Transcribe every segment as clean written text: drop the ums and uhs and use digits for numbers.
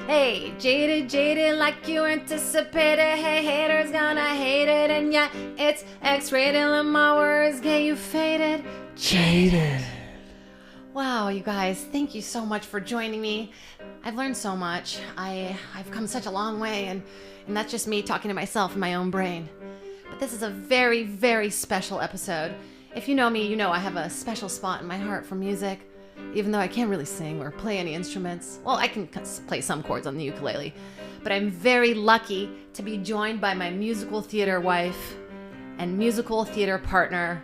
Hey, jaded like you anticipated. Hey, haters gonna hate it, and yeah, it's X-rated. Let my words get you faded. Jaded. Wow, you guys, thank you so much for joining me. I've learned so much. I've come such a long way, and that's just me talking to myself in my own brain. But this is a very, very special episode. If you know me, you know I have a special spot in my heart for music. Even though I can't really sing or play any instruments. Well, I can play some chords on the ukulele. But I'm very lucky to be joined by my musical theater wife and musical theater partner,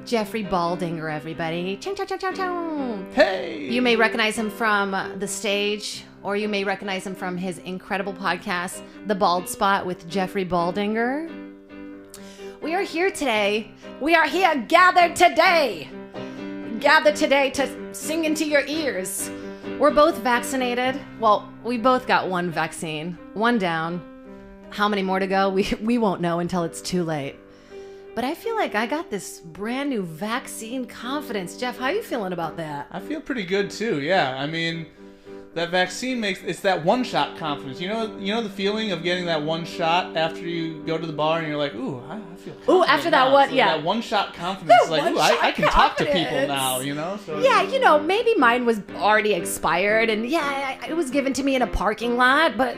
Jeffrey Baldinger, everybody. Chow, chow, chow, chow, chow. Hey! You may recognize him from the stage, or you may recognize him from his incredible podcast, The Bald Spot with Jeffrey Baldinger. We are here today. We are here gathered today to sing into your ears. We're both vaccinated. Well, we both got one vaccine. One down. How many more to go? We won't know until it's too late. But I feel like I got this brand new vaccine confidence. Jeff, how are you feeling about that? I feel pretty good too, yeah. I mean, that vaccine it's that one-shot confidence. You know the feeling of getting that one shot after you go to the bar and you're like, ooh, I feel confident. Ooh, after that now. one, so yeah. That one-shot confidence, like, ooh, I can talk to people now, you know? So, yeah, maybe mine was already expired, and yeah, it was given to me in a parking lot, but,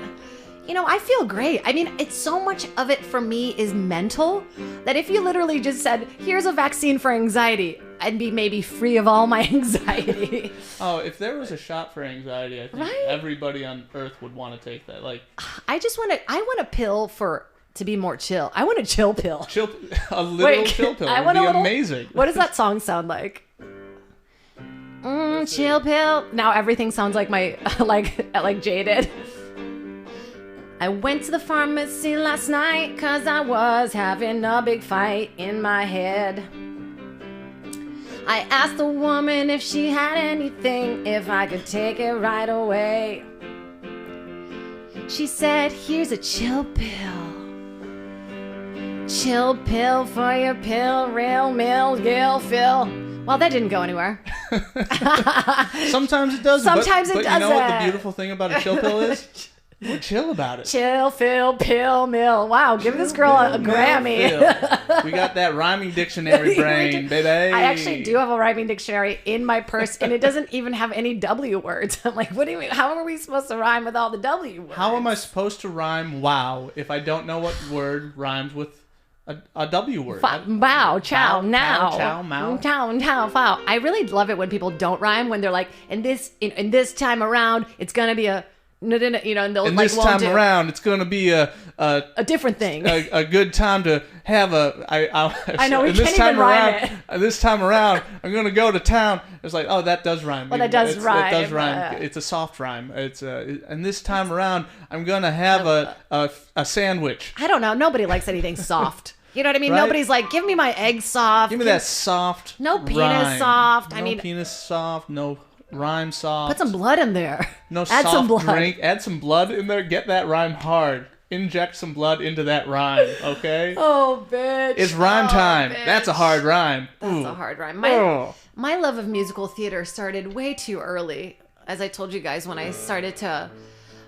I feel great. I mean, it's so much of it for me is mental, that if you literally just said, here's a vaccine for anxiety, I'd be maybe free of all my anxiety. Oh, if there was a shot for anxiety, I think everybody on Earth would want to take that. Like, I want a pill to be more chill. I want a chill pill. A little chill pill would be amazing. What does that song sound like? Chill pill. Now everything sounds like my like Jaded. I went to the pharmacy last night 'cause I was having a big fight in my head. I asked the woman if she had anything, if I could take it right away. She said, here's a chill pill. Chill pill for your pill, real mill, gill, fill. Well, that didn't go anywhere. Sometimes it does. Sometimes it doesn't. But you know what the beautiful thing about a chill pill is? We're chill about it. Chill, fill, pill, mill. Wow, give this girl a Grammy. We got that rhyming dictionary brain, baby. I actually do have a rhyming dictionary in my purse, and it doesn't even have any W words. I'm like, what do you mean? How are we supposed to rhyme with all the W words? How am I supposed to rhyme wow if I don't know what word rhymes with a W word? Wow, chow, now. Chow, mow. Chow, fow. I really love it when people don't rhyme, when they're like, in this time around, it's going to be a... No, and they'll and this time around, it's going to be a different thing. A good time to have I know, we can't even rhyme it. This time around, I'm going to go to town. It's like, oh, that does rhyme. Well, that does rhyme. It does rhyme. It's a soft rhyme. And this time around, I'm going to have a sandwich. I don't know. Nobody likes anything soft. You know what I mean? Right? Nobody's like, give me my egg soft. Give me that soft No penis rhyme. soft. No penis soft. No rhyme soft. Put some blood in there. No Add soft some blood. drink. Add some blood in there. Get that rhyme hard. Inject some blood into that rhyme, okay? Oh, bitch. It's rhyme time. Bitch. That's a hard rhyme. That's a hard rhyme. My love of musical theater started way too early. As I told you guys, when I started to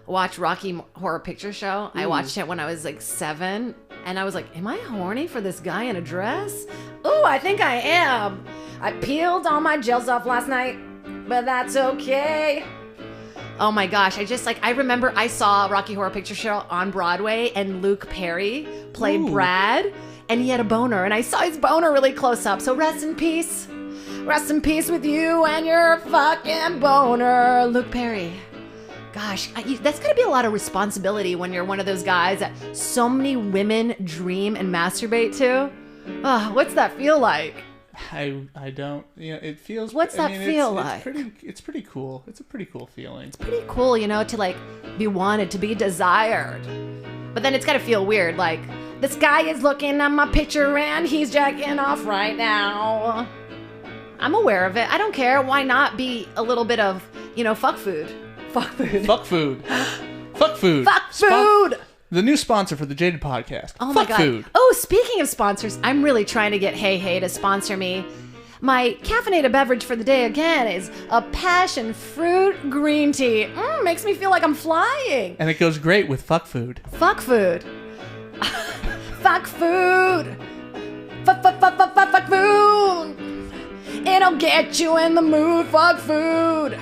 watch Rocky Horror Picture Show, I watched it when I was like 7. And I was like, am I horny for this guy in a dress? Ooh, I think I am. I peeled all my gels off last night, but that's okay. Oh my gosh, I remember I saw Rocky Horror Picture Show on Broadway, and Luke Perry played Brad, and he had a boner, and I saw his boner really close up. So rest in peace. Rest in peace with you and your fucking boner, Luke Perry. Gosh, that's going to be a lot of responsibility when you're one of those guys that so many women dream and masturbate to. Oh, what's that feel like? I don't, it feels... What's that feel like? It's pretty cool. It's a pretty cool feeling. It's pretty cool, to like be wanted, to be desired. But then it's got to feel weird, like, this guy is looking at my picture and he's jacking off right now. I'm aware of it. I don't care. Why not be a little bit of, fuck food? Fuck food. Fuck food. Fuck food. Fuck food. The new sponsor for the Jaded podcast. Oh Fuck my God. Food. Oh, speaking of sponsors, I'm really trying to get Hey Hey to sponsor me. My caffeinated beverage for the day again is a passion fruit green tea. Makes me feel like I'm flying. And it goes great with fuck food. Fuck food. Fuck food. Fuck food. It'll get you in the mood. Fuck food.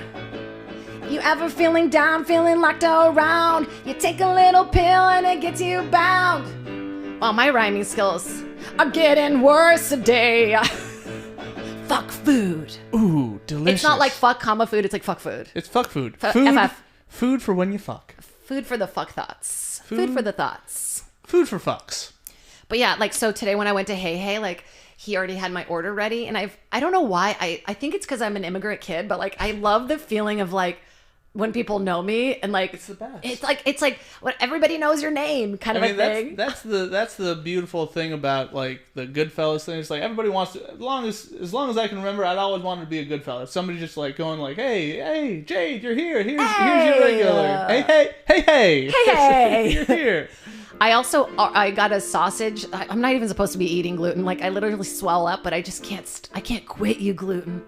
You ever feeling down, feeling locked around? You take a little pill and it gets you bound. Well, my rhyming skills are getting worse a day. Fuck food. Ooh, delicious. It's not like fuck comma food. It's like fuck food. It's fuck food. Food. FF. Food for when you fuck. Food for the fuck thoughts. Food for the thoughts. Food for fucks. But yeah, like, so today when I went to Hey Hey, like, he already had my order ready. And I don't know why. I think it's because I'm an immigrant kid. But, like, I love the feeling of, like, when people know me and like it's the best. It's like when everybody knows your name kind of a thing. That's the beautiful thing about like the Goodfellas thing. It's like everybody wants to, as long as I can remember, I'd always wanted to be a Goodfellas. Somebody just like going like, hey Jade, you're here. Here's your regular. Hey. You're here. I got a sausage. I'm not even supposed to be eating gluten. Like I literally swell up, but I just can't. I can't quit you gluten.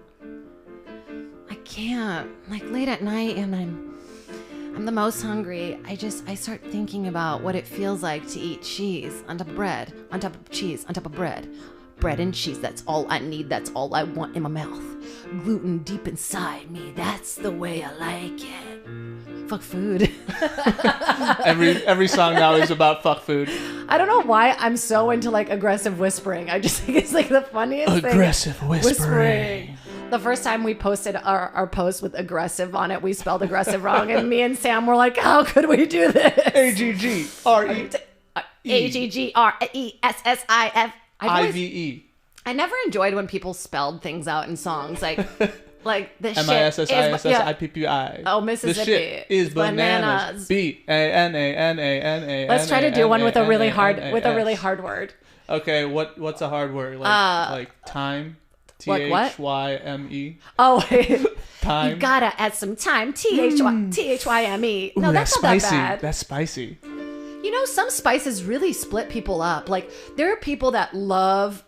I can't. Like late at night and I'm the most hungry. I start thinking about what it feels like to eat cheese on top of bread, on top of cheese, on top of bread. Bread and cheese, that's all I need, that's all I want in my mouth. Gluten deep inside me, that's the way I like it. Fuck food. Every song now is about fuck food. I don't know why I'm so into like aggressive whispering. I just think it's like the funniest thing. Aggressive whispering. The first time we posted our post with aggressive on it, we spelled aggressive wrong, and me and Sam were like, how could we do this? AGGRESSIF. IVE. I never enjoyed when people spelled things out in songs. Like the shit MISSISSIPPI. Oh, Mississippi. The shit is bananas. BANANANA. Let's try to do one with a really hard word. Okay, what's a hard word? Like time? THYME. Oh, time. You gotta add some time. THYME. No, that's not spicy. that bad. That's spicy. You know, some spices really split people up. Like, there are people that love,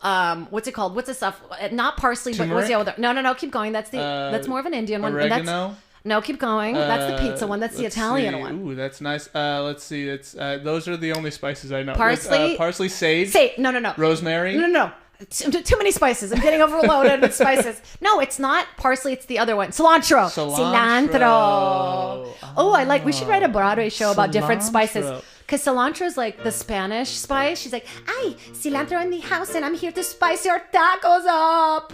what's it called? What's the stuff? Not parsley, turmeric? but what's the other? No, keep going. That's more of an Indian one. Oregano? No, keep going. That's the pizza one. That's the Italian one. Ooh, that's nice. Let's see. It's those are the only spices I know. Parsley? Parsley, sage. No. Rosemary? No. Too many spices. I'm getting overloaded with spices. No, it's not parsley. It's the other one. Cilantro. Oh, we should write a Broadway show about different spices. Because cilantro is like the Spanish spice. She's like, ay, cilantro in the house and I'm here to spice your tacos up.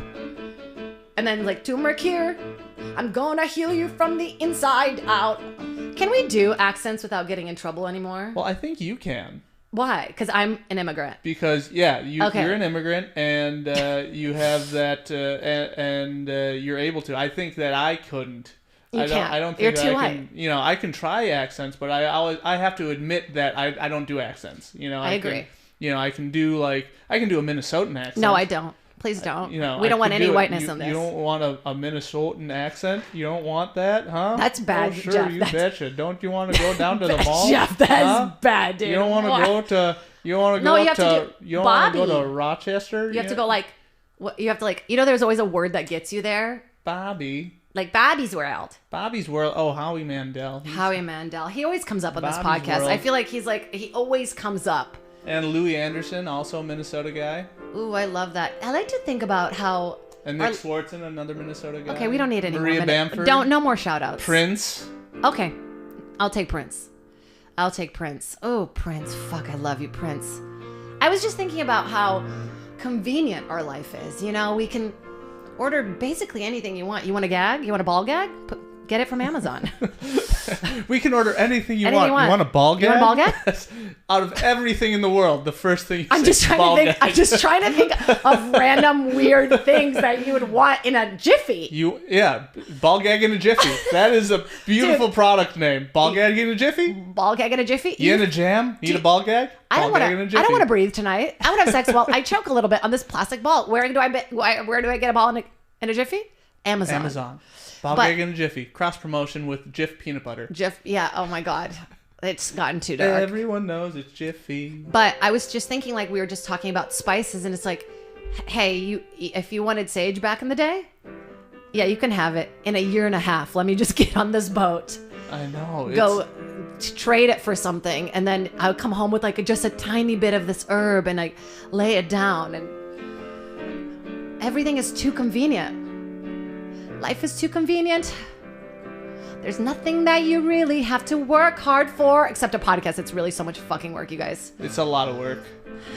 And then like turmeric here. I'm gonna heal you from the inside out. Can we do accents without getting in trouble anymore? Well, I think you can. Why? Because I'm an immigrant. Because, yeah, you're an immigrant, and you have that, and you're able to. I think that I couldn't. I don't think you're that too I can. You know, I can try accents, but I have to admit that I don't do accents. You know, I agree. I can do a Minnesotan accent. No, I don't. Please don't. You know, we don't want any whiteness in this. You don't want a Minnesotan accent? You don't want that, huh? That's bad, oh, sure, Jeff. You betcha. Don't you want to go down to the mall? Jeff, that's bad, dude. You don't want to go to... You want to go You don't want to go to Rochester? You have to go like... You have to like... You know there's always a word that gets you there? Bobby. Like Bobby's World. Bobby's World. Oh, Howie Mandel. Howie Mandel. He always comes up on this Bobby's podcast. World. I feel like he always comes up. And Louis Anderson, also a Minnesota guy. Ooh, I love that. I like to think about how... And Nick Swartzen, another Minnesota guy. Okay, we don't need any Maria more Bamford. No more shout-outs. Prince. Okay. I'll take Prince. Oh, Prince. Fuck, I love you, Prince. I was just thinking about how convenient our life is. You know, we can order basically anything you want. You want a gag? You want a ball gag? Get it from Amazon. We can order anything you want. You want a ball gag? You want a ball gag? Out of everything in the world, the first thing I'm just trying to think of random weird things that you would want in a jiffy. Ball gag in a jiffy. That is a beautiful product name. Ball gag in a jiffy? Ball gag in a jiffy? You in a jam? Need a ball gag? I don't want to breathe tonight. I want to have sex while I choke a little bit on this plastic ball. Where do I get a ball in a jiffy? Amazon. Ball gag in a jiffy. Cross promotion with Jif peanut butter. Jif, yeah. Oh my God. It's gotten too dark. Everyone knows it's Jiffy. But I was just thinking, like, we were just talking about spices, and it's like, hey, if you wanted sage back in the day, yeah, you can have it in a year and a half. Let me just get on this boat. I know. Go trade it for something, and then I'll come home with like just a tiny bit of this herb and like lay it down, and everything is too convenient. Life is too convenient. There's nothing that you really have to work hard for, except a podcast. It's really so much fucking work, you guys. It's a lot of work.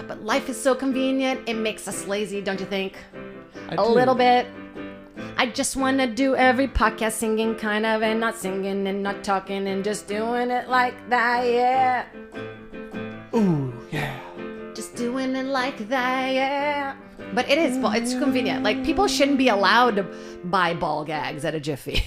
But life is so convenient. It makes us lazy, don't you think? I do. Little bit. I just want to do every podcast singing kind of, and not singing and not talking and just doing it like that, yeah. Ooh, yeah. Just doing it like that, yeah. But it's convenient. Like, people shouldn't be allowed to buy ball gags at a Jiffy.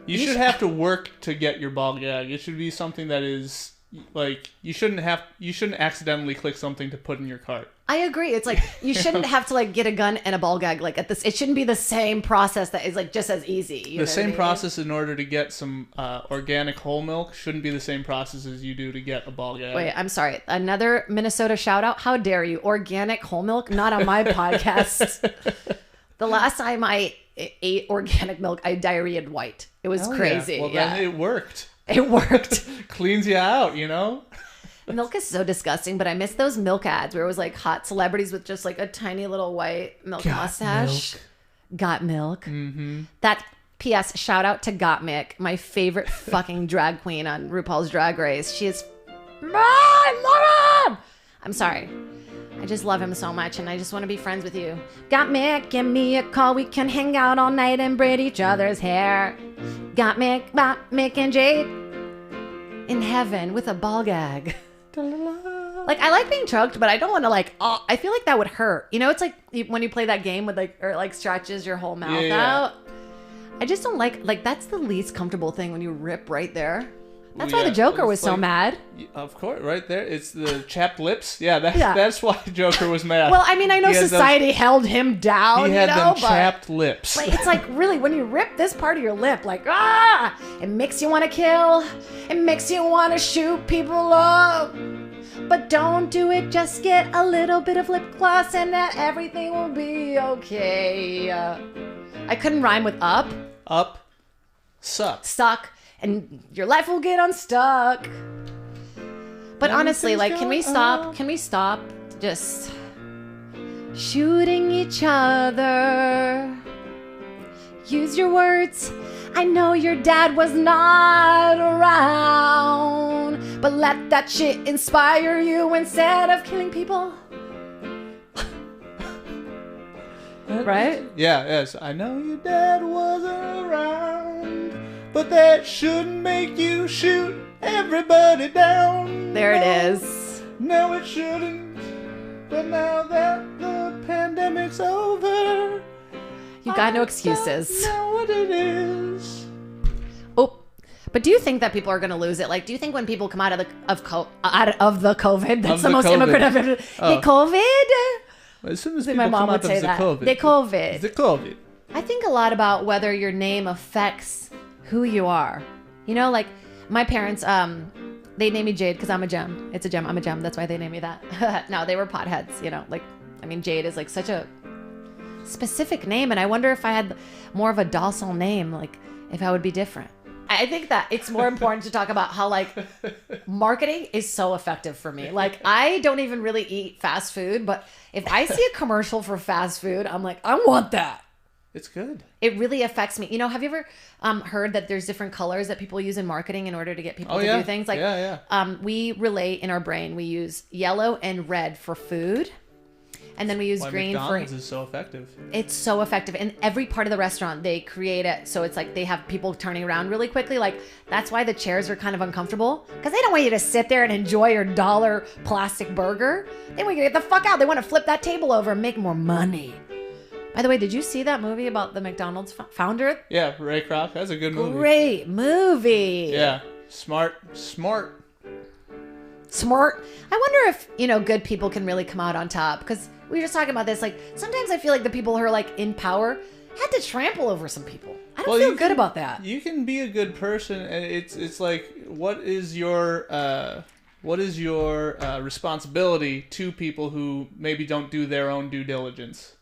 You should have to work to get your ball gag. It should be something that is like you shouldn't accidentally click something to put in your cart. I agree. It's like you shouldn't have to like get a gun and a ball gag like at this. It shouldn't be the same process that is like just as easy. The same process in order to get some organic whole milk shouldn't be the same process as you do to get a ball gag. Wait, I'm sorry. Another Minnesota shout out. How dare you? Organic whole milk? Not on my podcast. The last time I ate organic milk, I diarrheaed white. It was crazy. Yeah. Well, then it worked. It worked. Cleans you out, you know? Milk is so disgusting, but I miss those milk ads where it was like hot celebrities with just like a tiny little white milk mustache. Got milk. Mm-hmm. That P.S. Shout out to Gottmik, my favorite fucking drag queen on RuPaul's Drag Race. She is... I love him! I'm sorry. I just love him so much, and I just want to be friends with you. Gottmik, give me a call. We can hang out all night and braid each other's hair. Gottmik, Mick, and Jade in heaven with a ball gag. Like, I like being choked, but I don't want to like. Oh, I feel like that would hurt. You know, it's like when you play that game with like, or it like stretches your whole mouth out. I just don't like. That's the least comfortable thing when you rip right there. That's why the Joker was so mad. Of course, right there. It's the chapped lips. Yeah, that's why Joker was mad. Well, I mean, I know society held him down. He had them chapped lips. But it's like, really, when you rip this part of your lip, like, it makes you want to kill. It makes you want to shoot people up. But don't do it. Just get a little bit of lip gloss and that everything will be okay. I couldn't rhyme with up. Up. Suck. Suck. And your life will get unstuck. But honestly, like, can we stop? Can we stop just shooting each other? Use your words. I know your dad was not around, but let that shit inspire you instead of killing people. Right? Yeah, yes. I know your dad wasn't around, but that shouldn't make you shoot everybody down. There it is. No, it shouldn't. But now that the pandemic's over, you got no excuses. I know what it is. Oh, but do you think that people are going to lose it? Like, do you think when people come out of the COVID, that's the most immigrant I've ever. Hey, COVID. As soon as my mom would say that. The COVID. The COVID. I think a lot about whether your name affects who you are. You know, like my parents, they named me Jade because I'm a gem. It's a gem. I'm a gem. That's why they named me that. No, they were potheads, you know, like, I mean, Jade is like such a specific name. And I wonder if I had more of a docile name, like if I would be different. I think that it's more important to talk about how like marketing is so effective for me. Like, I don't even really eat fast food, but if I see a commercial for fast food, I'm like, I want that. It's good. It really affects me. You know, have you ever heard that there's different colors that people use in marketing in order to get people to do things? Like, we relate in our brain. We use yellow and red for food. And then we use green McDonald's is so effective. It's so effective. In every part of the restaurant, they create it so it's like they have people turning around really quickly. Like, that's why the chairs are kind of uncomfortable. Because they don't want you to sit there and enjoy your $1 plastic burger. They want you to get the fuck out. They want to flip that table over and make more money. By the way, did you see that movie about the McDonald's founder? Yeah, Ray Kroc. That's a good movie. Great movie. Yeah. Smart. I wonder if, you know, good people can really come out on top. Because we were just talking about this. Like, sometimes I feel like the people who are, like, in power had to trample over some people. I don't feel good about that. You can be a good person, and it's like, what is your What is your responsibility to people who maybe don't do their own due diligence?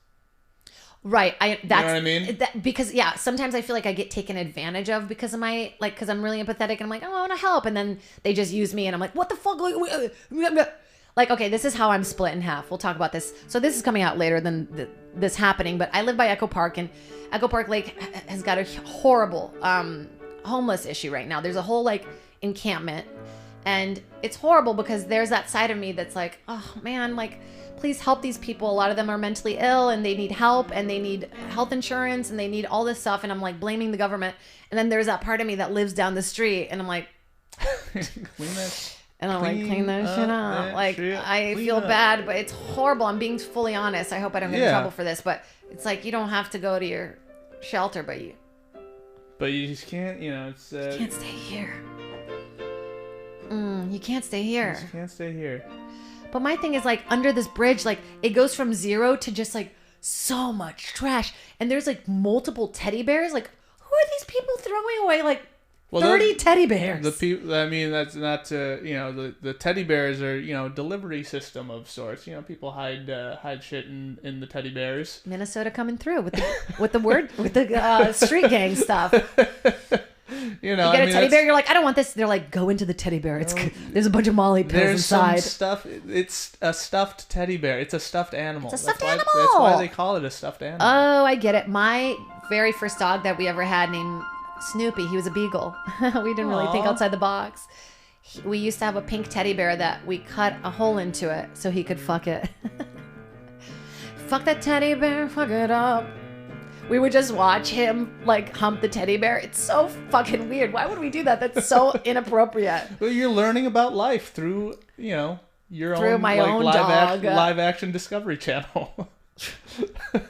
Right. You know what I mean? Because sometimes I feel like I get taken advantage of because of because I'm really empathetic and I'm like, oh, I want to help. And then they just use me and I'm like, what the fuck? Like, okay, this is how I'm split in half. We'll talk about this. So this is coming out later than this happening, but I live by Echo Park, and Echo Park Lake has got a horrible homeless issue right now. There's a whole like encampment, and it's horrible because there's that side of me that's like, oh man, like, please help these people. A lot of them are mentally ill and they need help and they need health insurance and they need all this stuff. And I'm like blaming the government. And then there's that part of me that lives down the street and I'm like, clean that shit up. Like, I feel bad, but it's horrible. I'm being fully honest. I hope I don't get in trouble for this, but it's like, you don't have to go to your shelter, but you just can't, it's... you can't stay here. You can't stay here. You can't stay here. But my thing is, like, under this bridge, like, it goes from 0 to just, like, so much trash. And there's, like, multiple teddy bears. Like, who are these people throwing away, like, 30 teddy bears? The people, I mean, that's not, the teddy bears are, delivery system of sorts. People hide shit in the teddy bears. Minnesota coming through with the street gang stuff. You get a teddy bear, you're like, I don't want this. They're like, go into the teddy bear. There's a bunch of Molly pills inside. There's some stuff. It's a stuffed teddy bear. It's a stuffed animal. It's a stuffed animal. That's why they call it a stuffed animal. Oh, I get it. My very first dog that we ever had named Snoopy, he was a beagle. We didn't really think outside the box. We used to have a pink teddy bear that we cut a hole into it so he could fuck it. Fuck that teddy bear, fuck it up. We would just watch him, like, hump the teddy bear. It's so fucking weird. Why would we do that? That's so inappropriate. Well, you're learning about life through, your own, my own dog. Live action Discovery Channel. I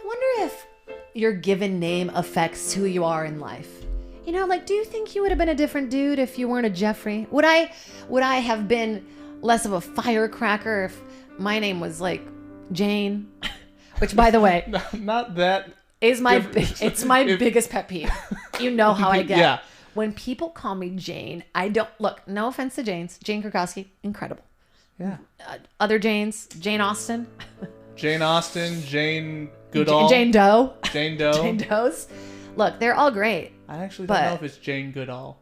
wonder if your given name affects who you are in life. Like, do you think you would have been a different dude if you weren't a Jeffrey? Would I have been less of a firecracker if my name was, like, Jane? Which, by the way, not that is it's my biggest pet peeve. You know how I get. Yeah. When people call me Jane, I don't look. No offense to Janes. Jane Krakowski, incredible. Yeah. Other Janes, Jane Austen. Jane Goodall. Jane Doe. Jane Doe. Jane Does. Look, they're all great. I actually don't know if it's Jane Goodall.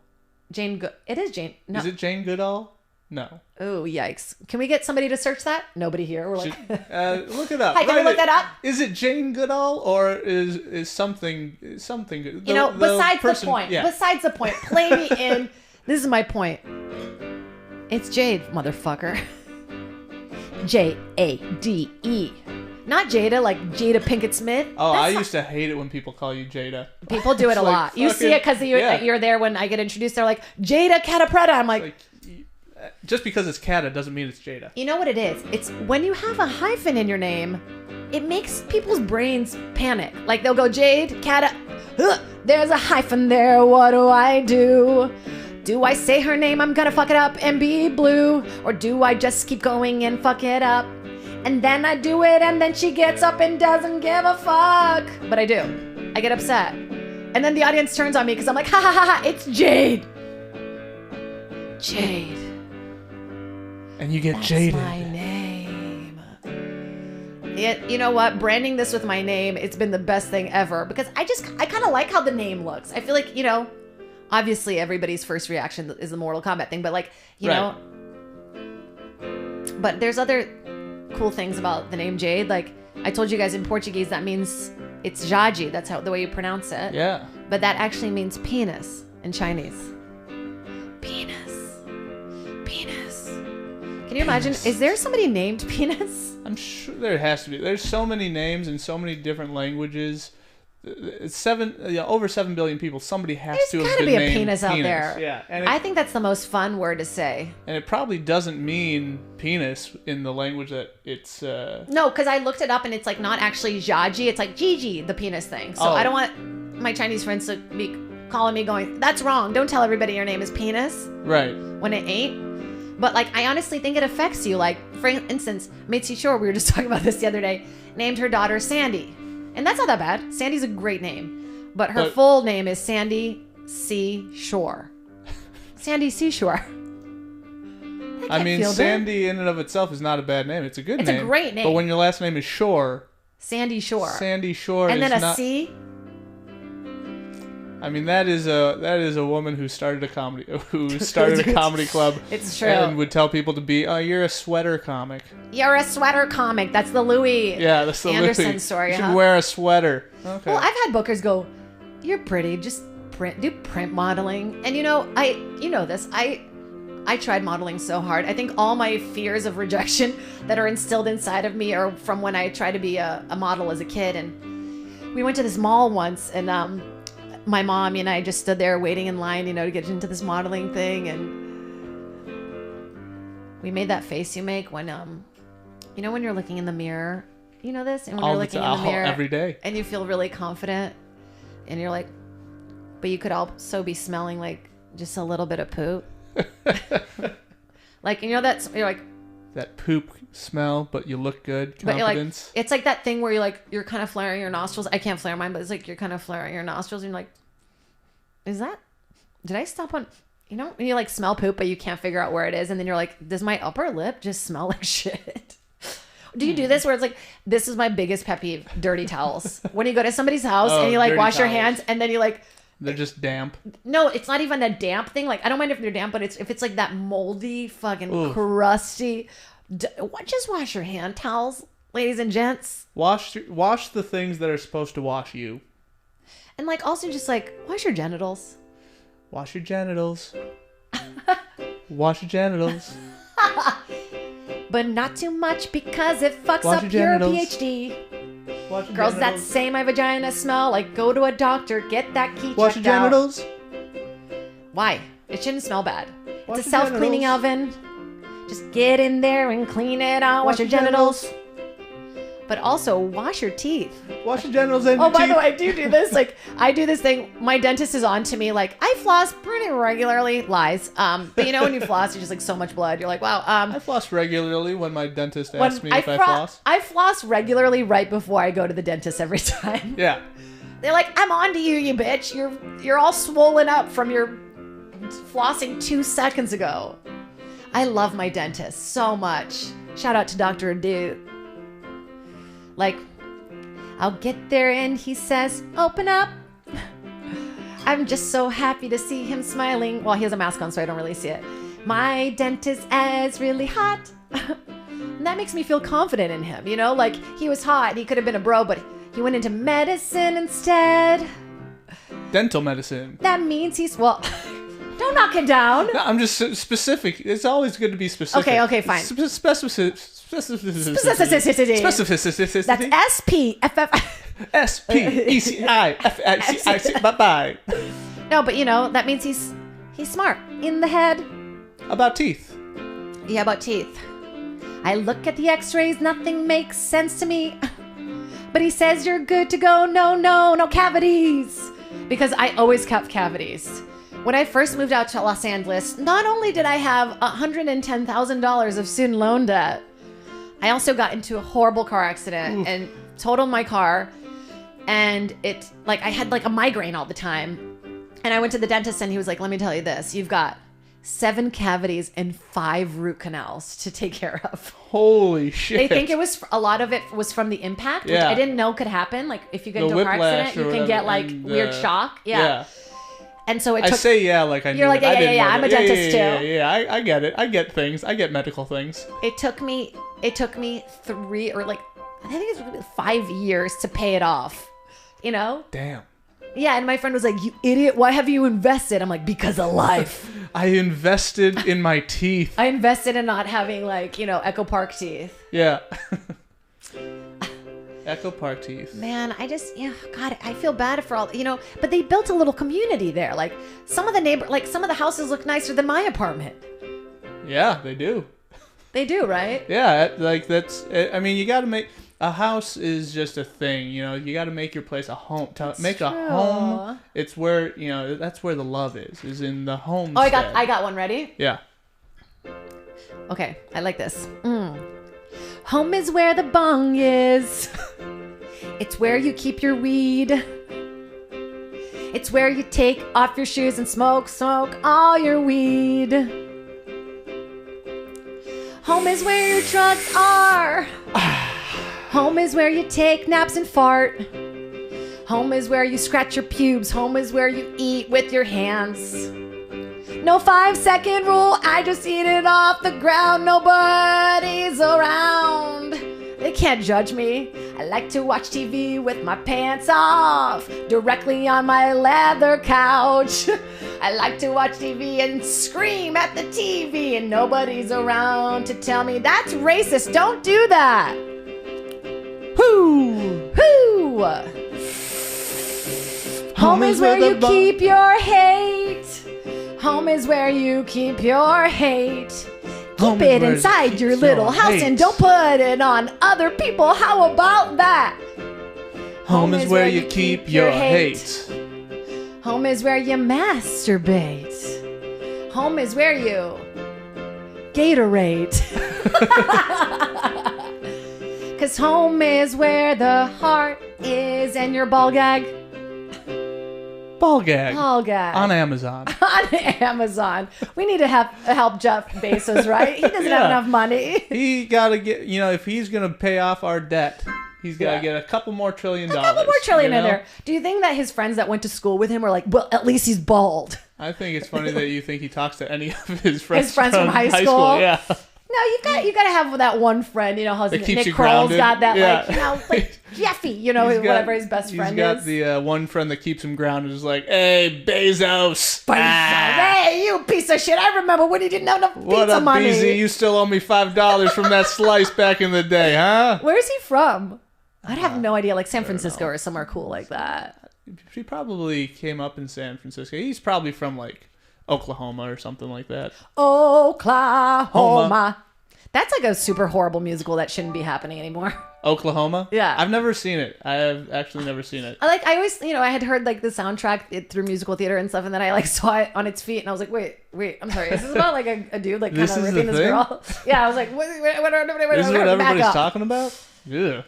It is Jane. No. Is it Jane Goodall? No. Oh, yikes. Can we get somebody to search that? Nobody here. We're like... look it up. Hi, can we look that up? Is it Jane Goodall or is something good? Besides the point. Yeah. Besides the point. Play me in. This is my point. It's Jade, motherfucker. Jade. Not Jada, like Jada Pinkett Smith. Oh, I used to hate it when people call you Jada. People do it a lot. You see it because you're there when I get introduced. They're like, Jada Catta-Preta. I'm like just because it's Catta doesn't mean it's Jada. You know what it is? It's when you have a hyphen in your name, it makes people's brains panic. Like they'll go Jade, Catta, there's a hyphen there, what do I do? Do I say her name, I'm gonna fuck it up and be blue? Or do I just keep going and fuck it up? And then I do it and then she gets up and doesn't give a fuck. But I do. I get upset. And then the audience turns on me because I'm like, ha ha ha ha, it's Jade. Jade. And you get jaded. That's my name. You know what? Branding this with my name, it's been the best thing ever. Because I kind of like how the name looks. I feel like, obviously everybody's first reaction is the Mortal Kombat thing. But like, you know. But there's other cool things about the name Jade. Like, I told you guys in Portuguese, that means it's Jaji. That's the way you pronounce it. Yeah. But that actually means penis in Chinese. Penis. Can you imagine? Is there somebody named Penis? I'm sure there has to be. There's so many names in so many different languages. It's over 7 billion people. Somebody has to have been named Penis. There's got to be a penis out there. Yeah. And I think that's the most fun word to say. And it probably doesn't mean penis in the language that it's... No, because I looked it up and it's like not actually Jaji. It's like Gigi, the penis thing. So I don't want my Chinese friends to be calling me going, that's wrong. Don't tell everybody your name is Penis. Right. When it ain't. But, like, I honestly think it affects you. Like, for instance, Mitzi Shore, we were just talking about this the other day, named her daughter Sandy. And that's not that bad. Sandy's a great name. But her full name is Sandy C. Shore. Sandy Seashore. I mean, Sandy in and of itself is not a bad name. It's a good name. It's a great name. But when your last name is Shore. Sandy Shore. Sandy Shore and is then a not... C? I mean, that is a woman who started a comedy club. It's true. And would tell people to be, oh, you're a sweater comic. You're a sweater comic. That's the Louis that's the Anderson Louis. story. You should wear a sweater. Okay. Well, I've had bookers go, you're pretty, just do print modeling. And you know this. I tried modeling so hard. I think all my fears of rejection that are instilled inside of me are from when I tried to be a model as a kid. And we went to this mall once, and my mom and I just stood there waiting in line, to get into this modeling thing. And we made that face you make when, when you're looking in the mirror. You know this? And when you're looking in the mirror every day. And you feel really confident. And you're like, but you could also be smelling like just a little bit of poop. Like, you're like, that poop smell, but you look good. Confidence. It's like that thing where you're kind of flaring your nostrils. I can't flare mine, but it's like you're kind of flaring your nostrils, and you're like, did I stop on, when you like smell poop, but you can't figure out where it is, and then you're like, does my upper lip just smell like shit? Do you do this where it's like, this is my biggest pet peeve, dirty towels. When you go to somebody's house and you like wash your hands, and then you like, they're just damp. No, it's not even a damp thing. Like, I don't mind if they're damp, but if it's like that moldy, fucking crusty. Just wash your hand towels, ladies and gents. Wash the things that are supposed to wash you. And like, also just like, wash your genitals. Wash your genitals. Wash your genitals. But not too much, because it fucks up your PhD. Girls that say my vagina smell, like, go to a doctor, get that key checked out. Wash your genitals. Why? It shouldn't smell bad. It's a self-cleaning oven. Just get in there and clean it out. Wash your genitals. But also, wash your teeth. Wash your genitals and your teeth. Oh, by the way, I do this. Like, I do this thing. My dentist is on to me. Like, I floss pretty regularly. Lies. But when you floss, you're just like so much blood. You're like, wow. I floss regularly when my dentist asks me if I floss. I floss regularly right before I go to the dentist every time. Yeah. They're like, I'm on to you bitch. You're all swollen up from your flossing 2 seconds ago. I love my dentist so much. Shout out to Dr. Adu. Like, I'll get there and he says, open up. I'm just so happy to see him smiling. Well, he has a mask on, so I don't really see it. My dentist is really hot. And that makes me feel confident in him, Like, he was hot. He could have been a bro, but he went into medicine instead. Dental medicine. That means don't knock it down. No, I'm just specific. It's always good to be specific. Okay, fine. Specificity. That's S-P-F-F. S-P-E-C-I-F-I-C-I-C. Bye-bye. No, but that means he's smart. In the head. About teeth. Yeah, about teeth. I look at the x-rays, nothing makes sense to me. But he says you're good to go. No cavities. Because I always kept cavities. When I first moved out to Los Angeles, not only did I have $110,000 of student loan debt, I also got into a horrible car accident and totaled my car. And I had like a migraine all the time. And I went to the dentist and he was like, let me tell you this. You've got 7 cavities and 5 root canals to take care of. Holy shit. They think a lot of it was from the impact, which I didn't know could happen. Like, if you get into a car accident, you can get like weird shock. Yeah. And so it took... I say like I knew. You're like, yeah, I'm a dentist too. Yeah, I get it. I get things. I get medical things. It took me 3 or like, I think it's 5 years to pay it off. Damn. Yeah, and my friend was like, you idiot, why have you invested? I'm like, because of life. I invested in my teeth. I invested in not having like, Echo Park teeth. Yeah. Echo Park teeth. Man, God, I feel bad for all, but they built a little community there. Like, some of the houses look nicer than my apartment. Yeah, they do. They do, right? Yeah, like you got to make... A house is just a thing, you got to make your place a home. Make a home. It's where, that's where the love is in the home. Oh, I got one ready? Yeah. Okay, I like this. Home is where the bong is. It's where you keep your weed. It's where you take off your shoes and smoke all your weed. Home is where your drugs are. Home is where you take naps and fart. Home is where you scratch your pubes. Home is where you eat with your hands. No 5-second rule, I just eat it off the ground. Nobody's around. They can't judge me. I like to watch TV with my pants off, directly on my leather couch. I like to watch TV and scream at the TV, and nobody's around to tell me that's racist. Don't do that. Whoo! Whoo! Home is where you keep your hate. Home is where you keep your hate. Keep it inside your little house and don't put it on other people. How about that? Home is where you keep your hate. Home is where you masturbate. Home is where you Gatorade. 'Cause home is where the heart is and your ball gag. Ball gag. Ball gag. On Amazon. On Amazon. We need to help Jeff Bezos, right? He doesn't have enough money. He got to get, if he's going to pay off our debt, he's got to get a couple more $1 trillion. A couple more trillion in there. Do you think that his friends that went to school with him were like, well, at least he's bald? I think it's funny that you think he talks to any of his friends. His friends from high school? Yeah. No, you gotta have that one friend, how Nick Kroll's got that, like Jeffy, whatever his best friend is. He's got the one friend that keeps him grounded. Is like, hey, Bezos. Hey, you piece of shit. I remember when he didn't have enough pizza money. What up, BZ? You still owe me $5 from that slice back in the day, huh? Where's he from? I'd have no idea, like San Francisco or somewhere cool like that. He probably came up in San Francisco. He's probably from, like, Oklahoma or something like that. Oklahoma. That's like a super horrible musical that shouldn't be happening anymore. Oklahoma? Yeah. I've never seen it. I have actually never seen it. I always, I had heard like the soundtrack through musical theater and stuff, and then I like saw it on its feet, and I was like, wait, I'm sorry. Is this about like a dude like kind of ripping this girl? Yeah, I was like, what this is what everybody's talking about? Yeah.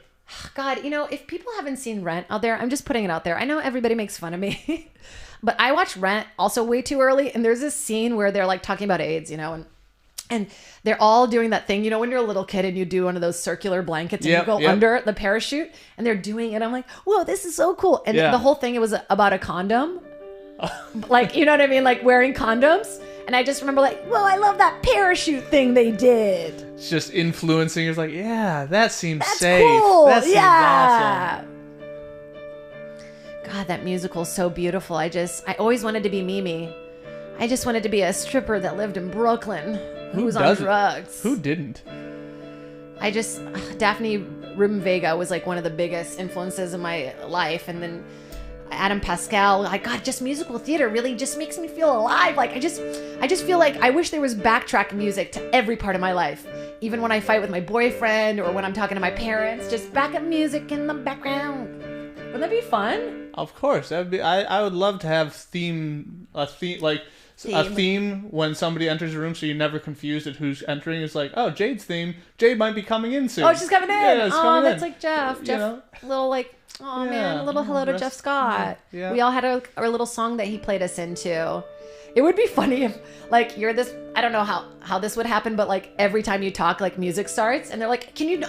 God, if people haven't seen Rent out there, I'm just putting it out there. I know everybody makes fun of me, but I watched Rent also way too early, and there's this scene where they're like talking about AIDS, and they're all doing that thing, when you're a little kid and you do one of those circular blankets and you go under the parachute, and they're doing it. I'm like, whoa, this is so cool. And the whole thing, it was about a condom. Like, you know what I mean? Like wearing condoms. And I just remember like, whoa, I love that parachute thing they did. It's just influencing. It's like, yeah, that seems That's safe. Cool. That seems awesome. God, that musical's so beautiful. I always wanted to be Mimi. I just wanted to be a stripper that lived in Brooklyn. Who was on drugs. Who didn't? Daphne Rubin Vega was like one of the biggest influences in my life. And then Adam Pascal, God, just musical theater really just makes me feel alive. Like, I just feel like I wish there was backtrack music to every part of my life. Even when I fight with my boyfriend or when I'm talking to my parents, just backup music in the background. Wouldn't that be fun? Of course. That would be. I would love to have a theme when somebody enters a room, so you're never confused at who's entering. It's like, oh, Jade's theme. Jade might be coming in soon. Oh, she's coming in. Yeah, coming that's in. like Jeff. Little like, oh man, a little hello to Jeff Scott. Yeah. We all had our little song that he played us into. It would be funny if like you're this. I don't know how this would happen, but like every time you talk, like music starts, and they're like, can you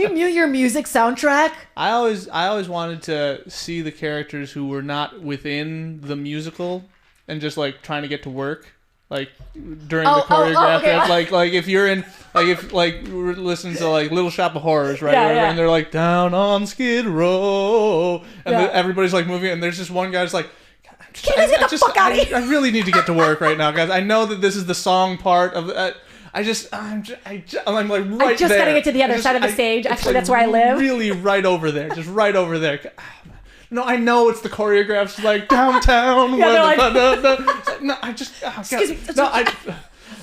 mute your music soundtrack? I always wanted to see the characters who were not within the musical. And just like trying to get to work, like during the choreograph. Okay. Like if you're in, we're listening to like Little Shop of Horrors, right? And they're like down on Skid Row, and everybody's like moving, and there's just one guy's like, can you get the fuck out of here? I really need to get to work right now, guys. I know that this is the song part of. I'm like right there. I just gotta get to the other side of the stage. Actually, that's where I live. Really, right over there, just right over there. No, I know it's the choreographs like downtown. Excuse me.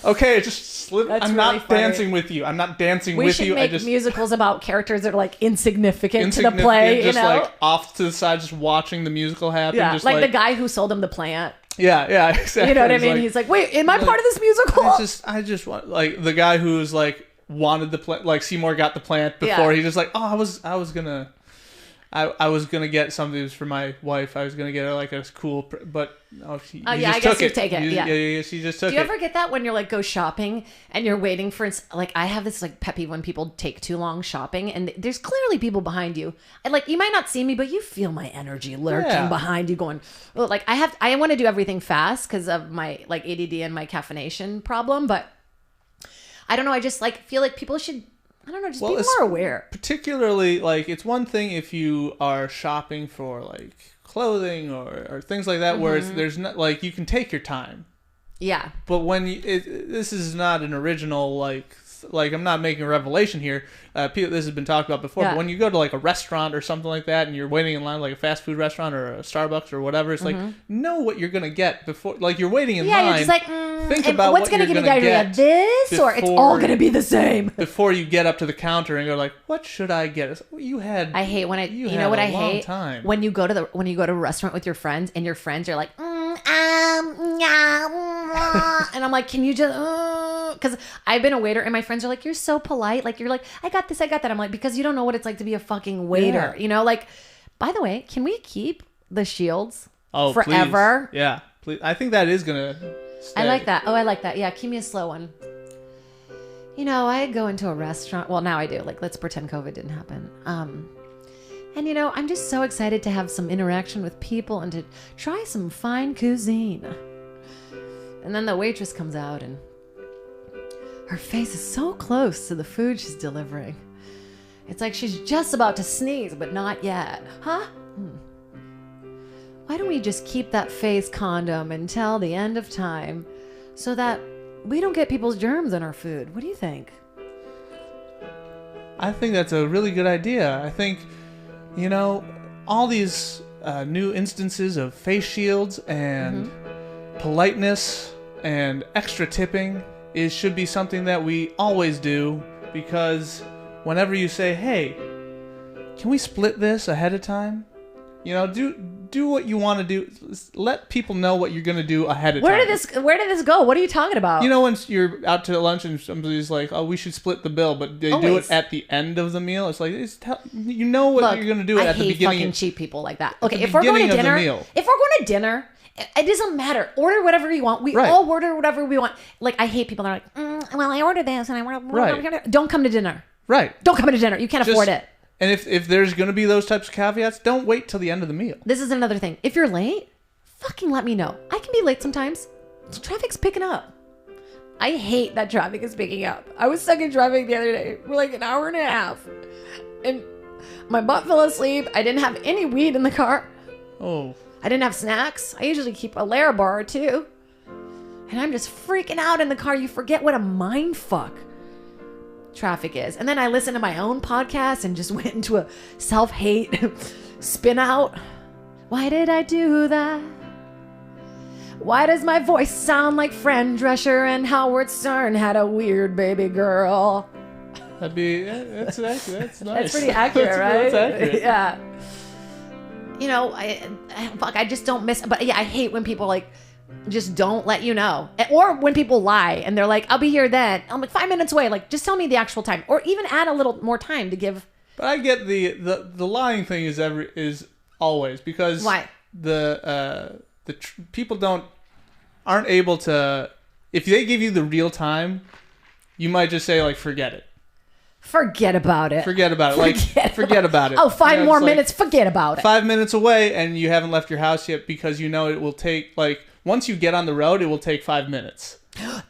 Okay, just slip. That's I'm really not funny. dancing with you. I'm not dancing We with should you. make musicals about characters that are like insignificant to the play. Just like off to the side, just watching the musical happen. Yeah, just like the guy who sold him the plant. Yeah, exactly. You know what I mean? He's like, wait, am I part of this musical? I just want like the guy who's like wanted the plant. Like Seymour got the plant before. He's just like, oh, I was gonna I was gonna get something for my wife. I was gonna get her like a cool, but she I just guess took you it. take it. Yeah. She just took it. Do you ever get that when you're like go shopping and you're waiting for like I have this like pet peeve when people take too long shopping and there's clearly people behind you and like you might not see me but you feel my energy lurking behind you going like I want to do everything fast because of my like ADD and my caffeination problem, but I don't know, I just like feel like people should, I don't know, just be more aware. Particularly, like, it's one thing if you are shopping for, like, clothing or things like that, where there's not, like, you can take your time. Yeah. But when this is not an original, like I'm not making a revelation here. This has been talked about before. But when you go to like a restaurant or something like that, and you're waiting in line, like a fast food restaurant or a Starbucks or whatever, it's like know what you're gonna get before. Like you're waiting in line. Yeah, you're just like think about what's gonna get this, or it's all gonna be the same before you get up to the counter and go like, what should I get? You had. I hate when you know what I hate time. When you go to a restaurant with your friends and your friends are like and I'm like, can you just because I've been a waiter and my friends are like, you're so polite, like you're like, I got this, I got that. I'm like, because you don't know what it's like to be a fucking waiter, you know. Like, by the way, can we keep the shields forever? Please. Yeah, please. I think that is gonna stay. I like that. I like that. Yeah, give me a slow one. You know, I go into a restaurant, well now I do, like let's pretend COVID didn't happen, and you know, I'm just so excited to have some interaction with people and to try some fine cuisine. And then the waitress comes out and her face is so close to the food she's delivering. It's like she's just about to sneeze, but not yet. Huh? Why don't we just keep that face condom until the end of time so that we don't get people's germs in our food? What do you think? I think that's a really good idea. I think, you know, all these new instances of face shields and politeness and extra tipping should be something that we always do, because whenever you say, hey, can we split this ahead of time? You know, do what you want to do. Let people know what you're going to do ahead of time. Where did this go? What are you talking about? You know, when you're out to lunch and somebody's like, oh, we should split the bill, but they do it at the end of the meal. It's like, you know what you're going to do at the beginning. I hate fucking cheap people like that. Okay, if we're going to dinner, it doesn't matter. Order whatever you want. We all order whatever we want. Like, I hate people that are like, well, I ordered this and I want. Don't come to dinner. Right. Don't come to dinner. You can't afford it. And if there's going to be those types of caveats, don't wait till the end of the meal. This is another thing. If you're late, fucking let me know. I can be late sometimes. Traffic's picking up. I hate that traffic is picking up. I was stuck in traffic the other day for like an hour and a half. And my butt fell asleep. I didn't have any weed in the car. Oh. I didn't have snacks. I usually keep a Lara bar or two. And I'm just freaking out in the car. You forget what a mind fuck traffic is. And then I listened to my own podcast and just went into a self-hate spin out. Why did I do that? Why does my voice sound like Fran Drescher and Howard Stern had a weird baby girl? That's nice. That's pretty accurate, right? That's accurate. Yeah. You know, I just don't miss. But yeah, I hate when people like just don't let you know, or when people lie and they're like, "I'll be here then." I'm like 5 minutes away. Like, just tell me the actual time, or even add a little more time to give. But I get the lying thing is always, because why people aren't able to. If they give you the real time, you might just say like, forget it. Forget about it. Forget about it. Oh, 5 more minutes. Forget about it. 5 minutes away, and you haven't left your house yet, because you know it will take, like, once you get on the road, it will take 5 minutes.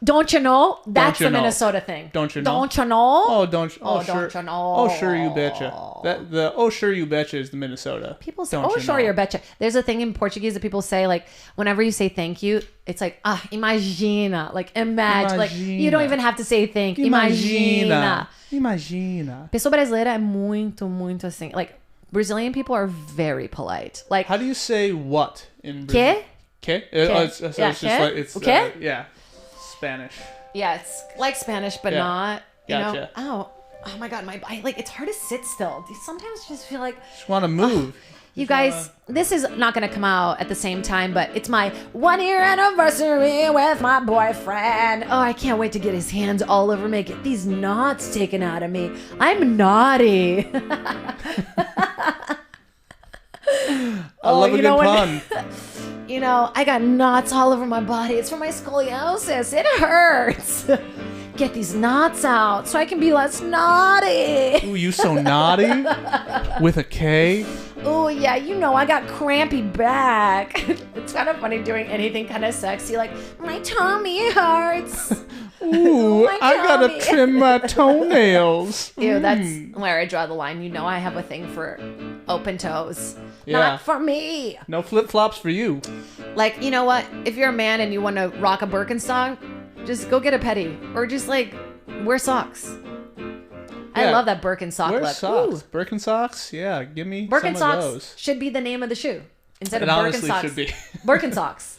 Don't you know? That's the Minnesota thing. Don't you know? Don't you know? Oh, don't you? Oh, don't you know? Oh, sure you betcha. Oh, sure you betcha is the Minnesota. People say, oh, sure you betcha. There's a thing in Portuguese that people say, like, whenever you say thank you, it's like, imagina. Like, imagine. Like, you don't even have to say thank you. Imagina. Pessoa brasileira é muito, muito assim. Like, Brazilian people are very polite. Like, how do you say what in Brazil? Que? It's just like, it's Spanish. Yeah, it's like Spanish, but not. You Gotcha. know? Oh my God, it's hard to sit still. Sometimes I just feel like just want to move. You guys, this is not going to come out at the same time, but it's my 1 year anniversary with my boyfriend. Oh, I can't wait to get his hands all over me. Get these knots taken out of me. I'm naughty. I love a good pun. You know, I got knots all over my body. It's from my scoliosis. It hurts. Get these knots out so I can be less naughty. Ooh, you so naughty? With a K? Oh, yeah, you know, I got crampy back. It's kind of funny doing anything kind of sexy, like, my tummy hurts. Ooh, I gotta trim my toenails. Ew, that's where I draw the line. You know I have a thing for open toes. Yeah. Not for me. No flip-flops for you. Like, you know what? If you're a man and you want to rock a Birkenstock, just go get a pedi. Or just, like, wear socks. I love that Birkenstock look. Wear socks. Ooh. Birkenstocks? Yeah, give me some of those. Should be the name of the shoe. Instead of Birkenstocks. It honestly should be. Birkenstocks.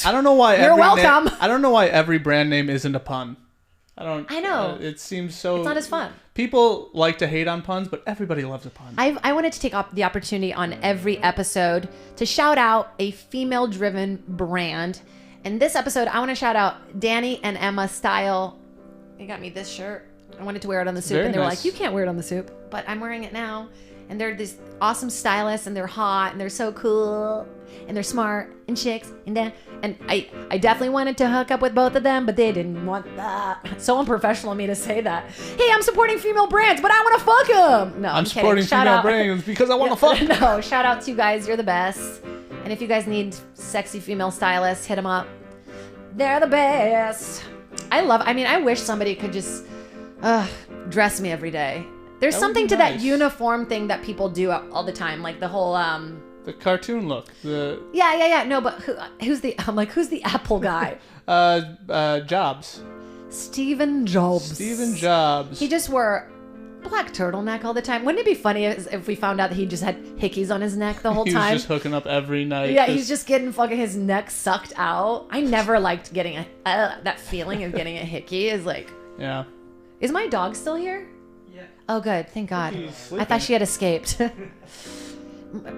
I don't know why You're welcome. I don't know why every brand name isn't a pun. I know. It seems so... It's not as fun. People like to hate on puns, but everybody loves a pun. I wanted to take the opportunity on every episode to shout out a female-driven brand. And this episode, I want to shout out Danny and Emma Style. They got me this shirt. I wanted to wear it on the soup, and they were like, you can't wear it on the soup. But I'm wearing it now. And they're these awesome stylists, and they're hot, and they're so cool, and they're smart, and chicks, and I definitely wanted to hook up with both of them, but they didn't want that. So unprofessional of me to say that. Hey, I'm supporting female brands, but I want to fuck them. No, I'm supporting female brands because I want to fuck them. No, shout out to you guys. You're the best. And if you guys need sexy female stylists, hit them up. They're the best. I wish somebody could just dress me every day. There's something to that uniform thing that people do all the time, like the whole the cartoon look. Yeah. No, but who's the Apple guy? Jobs. Stephen Jobs. Stephen Jobs. He just wore black turtleneck all the time. Wouldn't it be funny if we found out that he just had hickeys on his neck the whole time? He was just hooking up every night. Yeah, he's just getting fucking his neck sucked out. I never liked getting that feeling of getting a hickey. Is like, yeah. Is my dog still here? Yeah. Oh, good. Thank God. I thought she had escaped.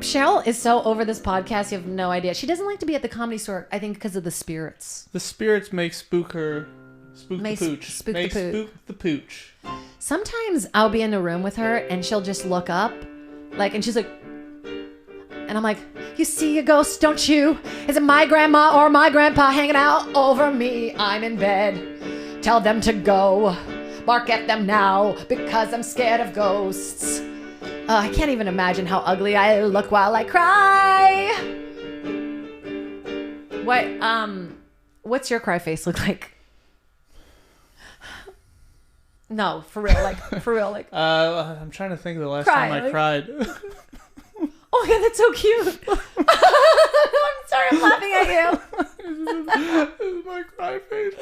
Cheryl is so over this podcast, you have no idea. She doesn't like to be at the Comedy Store, I think, because of the spirits. The spirits make spook the pooch. Spook the pooch. Sometimes I'll be in a room with her, and she'll just look up, and she's like, and I'm like, you see a ghost, don't you? Is it my grandma or my grandpa hanging out over me? I'm in bed. Tell them to go. Bark at them now, because I'm scared of ghosts. I can't even imagine how ugly I look while I cry. What's your cry face look like? No, for real, I'm trying to think of the last time I cried. Oh yeah, that's so cute. I'm sorry, I'm laughing at you. This is my cry face.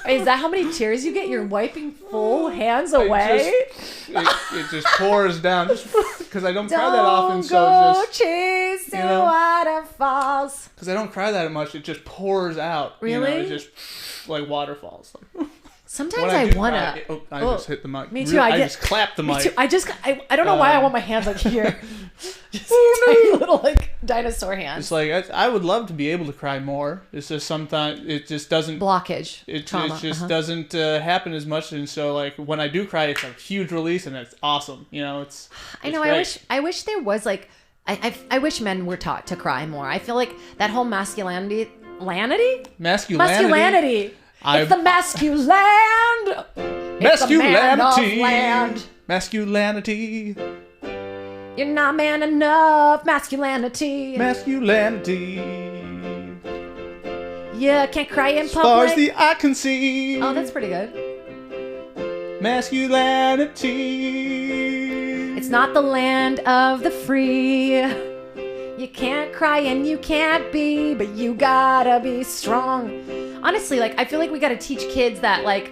Is that how many tears you get? You're wiping full hands away? It just pours down. Because I don't cry that often, so just chasing waterfalls. Because I don't cry that much, it just pours out. Really? It just like waterfalls. Sometimes I wanna. I just hit the mic. Me too. I just clapped the mic. Me too. I don't know why I want my hands like here. Just tiny little dinosaur hands. It's like I would love to be able to cry more. It's just sometimes it just doesn't blockage. It trauma. just doesn't happen as much, and so when I do cry, it's a huge release, and it's awesome. It's. I know. Great. I wish there was I wish men were taught to cry more. I feel like that whole masculinity. It's the masculine. Masculinity. You're not man enough. Masculinity. You can't cry in public. As far as the eye can see. Oh, that's pretty good. Masculinity. It's not the land of the free. You can't cry and you can't be, but you gotta be strong. Honestly, I feel like we gotta teach kids that, not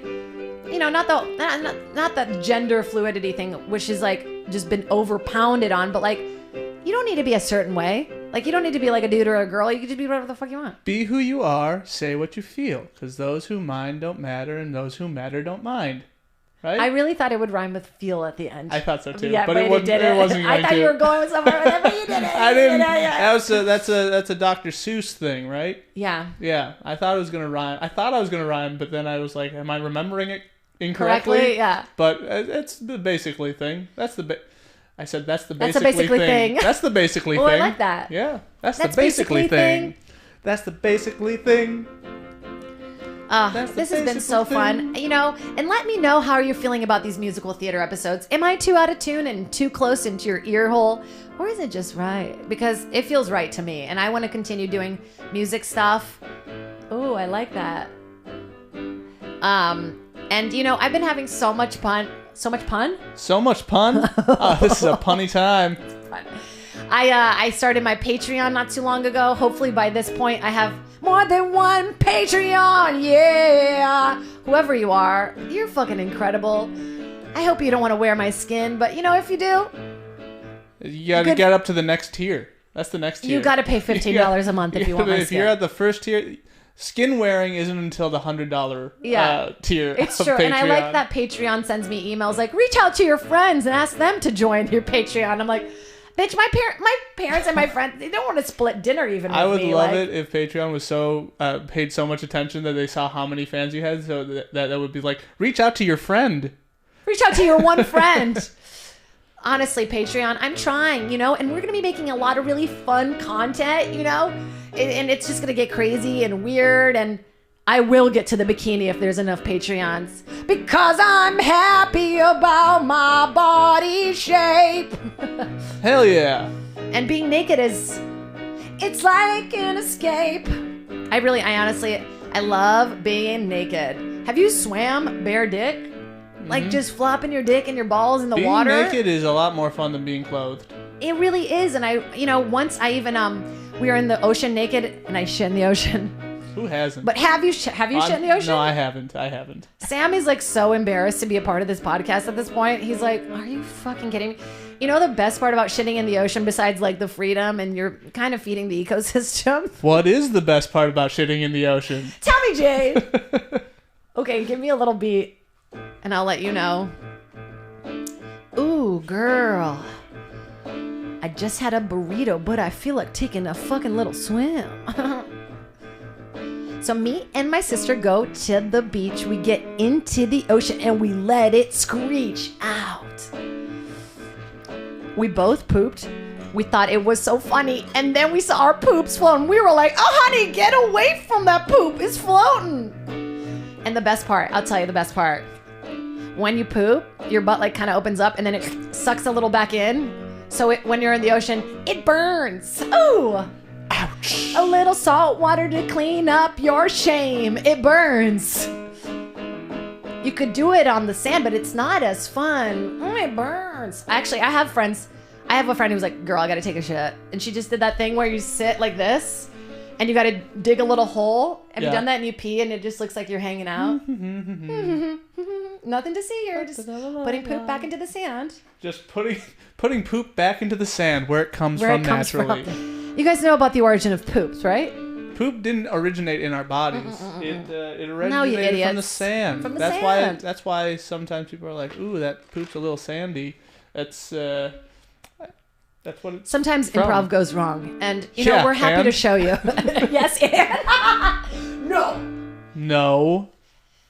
the gender fluidity thing, which is just been overpounded on, but you don't need to be a certain way. You don't need to be like a dude or a girl. You can just be whatever the fuck you want. Be who you are. Say what you feel, because those who mind don't matter, and those who matter don't mind. Right? I really thought it would rhyme with feel at the end. I thought so too. Yeah, but it wasn't going to. I thought you were going somewhere with it, but you didn't. I didn't. That's a Dr. Seuss thing, right? Yeah. Yeah. I thought it was going to rhyme. But then I was like, am I remembering it incorrectly? Yeah. But it's the basically thing. That's the I said, that's the That's a basically thing. That's the basically Oh, thing. I like that. Yeah. That's That's the basically basically thing. That's the basically thing. This has been so fun, and let me know how you're feeling about these musical theater episodes. Am I too out of tune and too close into your ear hole, or is it just right? Because it feels right to me, and I want to continue doing music stuff. Oh, I like that. And I've been having so much fun. So much pun? So much pun? Oh, this is a punny time. I started my Patreon not too long ago. Hopefully by this point I have more than one Patreon. Yeah. Whoever you are, you're fucking incredible. I hope you don't want to wear my skin, but if you do, you got to get up to the next tier. That's the next tier. You got to pay $15 a month if you want my skin. If you're at the first tier, skin wearing isn't until the $100 tier. It's of true. Patreon. And I like that Patreon sends me emails like, reach out to your friends and ask them to join your Patreon. I'm like, bitch, my parents and my friends, they don't want to split dinner even with me. I would love it if Patreon was so paid so much attention that they saw how many fans you had, so that would be like, reach out to your friend. Reach out to your one friend. Honestly, Patreon, I'm trying, and we're going to be making a lot of really fun content, and it's just going to get crazy and weird, and I will get to the bikini if there's enough Patreons, because I'm happy about my body shape. Hell yeah. And being naked it's like an escape. I honestly love being naked. Have you swam bare dick? Like just flopping your dick and your balls in the water? Being naked is a lot more fun than being clothed. It really is. And once I even, we were in the ocean naked and I shit in the ocean. Who hasn't? But have you shit in the ocean? No, I haven't. Sammy's like so embarrassed to be a part of this podcast at this point. He's like, are you fucking kidding me? The best part about shitting in the ocean besides like the freedom and you're kind of feeding the ecosystem? What is the best part about shitting in the ocean? Tell me, Jade. Okay, give me a little beat and I'll let you know. Ooh, girl. I just had a burrito, but I feel like taking a fucking little swim. So me and my sister go to the beach. We get into the ocean and we let it screech out. We both pooped. We thought it was so funny. And then we saw our poops floating. We were like, oh, honey, get away from that poop. It's floating. And the best part, I'll tell you the best part. When you poop, your butt like kind of opens up and then it sucks a little back in. So when you're in the ocean, it burns. Ooh. Ouch. A little salt water to clean up your shame. It burns. You could do it on the sand, but it's not as fun. It burns. Actually, I have friends. I have a friend who's like, girl, I gotta take a shit. And she just did that thing where you sit like this and you gotta dig a little hole. Have you done that and you pee and it just looks like you're hanging out? Nothing to see here. Just putting poop back into the sand. Just putting poop back into the sand where it comes from naturally. You guys know about the origin of poops, right? Poop didn't originate in our bodies. It originated from the sand. From the sand. That's why sometimes people are like, "Ooh, that poop's a little sandy." That's what it's sometimes from. Improv goes wrong, and we're happy to show you. Yes, and no.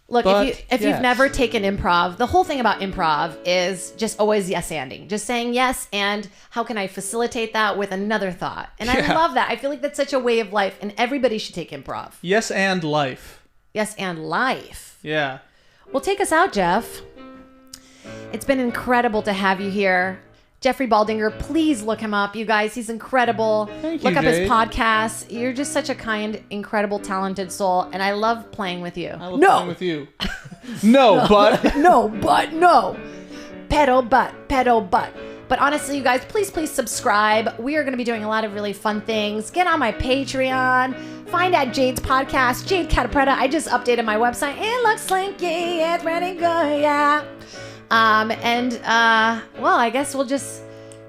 Look, if you've never taken improv, the whole thing about improv is just always yes-anding. Just saying yes, and how can I facilitate that with another thought? And I love that. I feel like that's such a way of life, and everybody should take improv. Yes and life. Yes and life. Yeah. Well, take us out, Jeff. It's been incredible to have you here. Jeffrey Baldinger, please look him up, you guys. He's incredible. Thank you, look up Jade. his podcast. You're just such a kind, incredible, talented soul, and I love playing with you. I love playing with you. No, but pedo but. But honestly, you guys, please subscribe. We are going to be doing a lot of really fun things. Get on my Patreon. Find out Jade's podcast, Jade Catta-Preta. I just updated my website. It looks slinky. It's pretty good, yeah. Well, I guess we'll just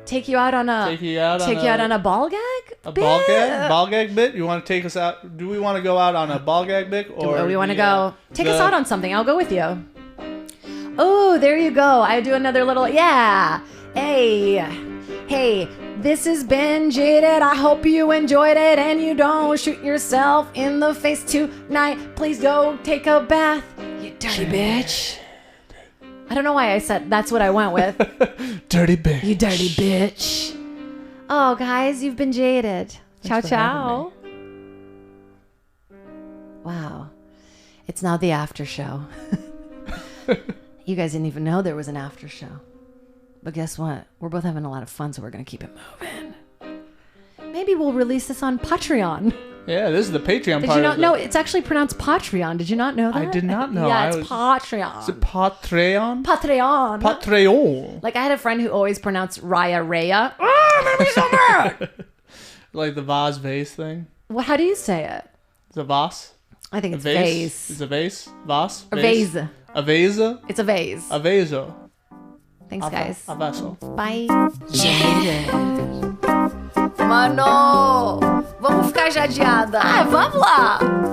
take you out on a ball gag. Ball gag bit. You want to take us out? Do we want to go out on a ball gag bit, or do we want to go? Take us out on something. I'll go with you. Oh, there you go. I do another little Hey. This has been Jaded. I hope you enjoyed it and you don't shoot yourself in the face tonight. Please go take a bath, you dirty bitch. I don't know why I said that's what I went with. Dirty bitch. You dirty bitch. Oh, guys, you've been jaded. Ciao, Thanks for ciao. Wow. It's now the after show. You guys didn't even know there was an after show. But guess what? We're both having a lot of fun, so we're going to keep it moving. Maybe we'll release this on Patreon. Yeah, this is the Patreon Did part. you not know? It's actually pronounced Patreon. Did you not know that? I did not know. Yeah, it's Patreon. Is it Patreon? Patreon. Patreon. Like, I had a friend who always pronounced Raya Raya. Ah, made me so mad. Like the vase vase thing. Well, how do you say it? Is it vase? I think it's Vase? vase. Is it vase? Vase? A vase. A vase? It's a vase. A vaso. Thanks, guys. A vaso. Bye. Jaded. Mano, vamos ficar jadeada. Ah, vamos lá.